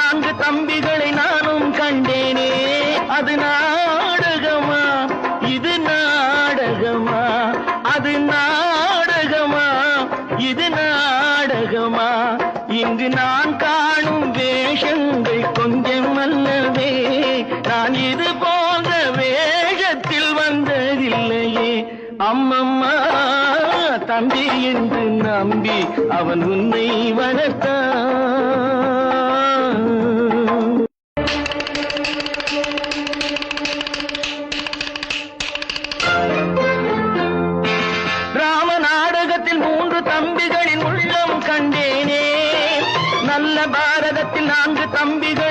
நான்கு தம்பிகளை நானும் கண்டேனே. அது நாடகமா, இது நாடகமா, அது நாடகமா, இது நாடகமா. இங்கு நான் காணும் வேஷங்கள் கொஞ்சம் அல்லவே. நான் இது போன்ற வேஷத்தில் வந்ததில்லையே. அம்மம்மா, தம்பி என்று நம்பி அவன் உன்னை வளர்த்தான். ராம நாடகத்தில் 3 தம்பிகளின் உள்ளம் கண்டேனே. நல்ல பாரதத்தில் 4 தம்பிகள்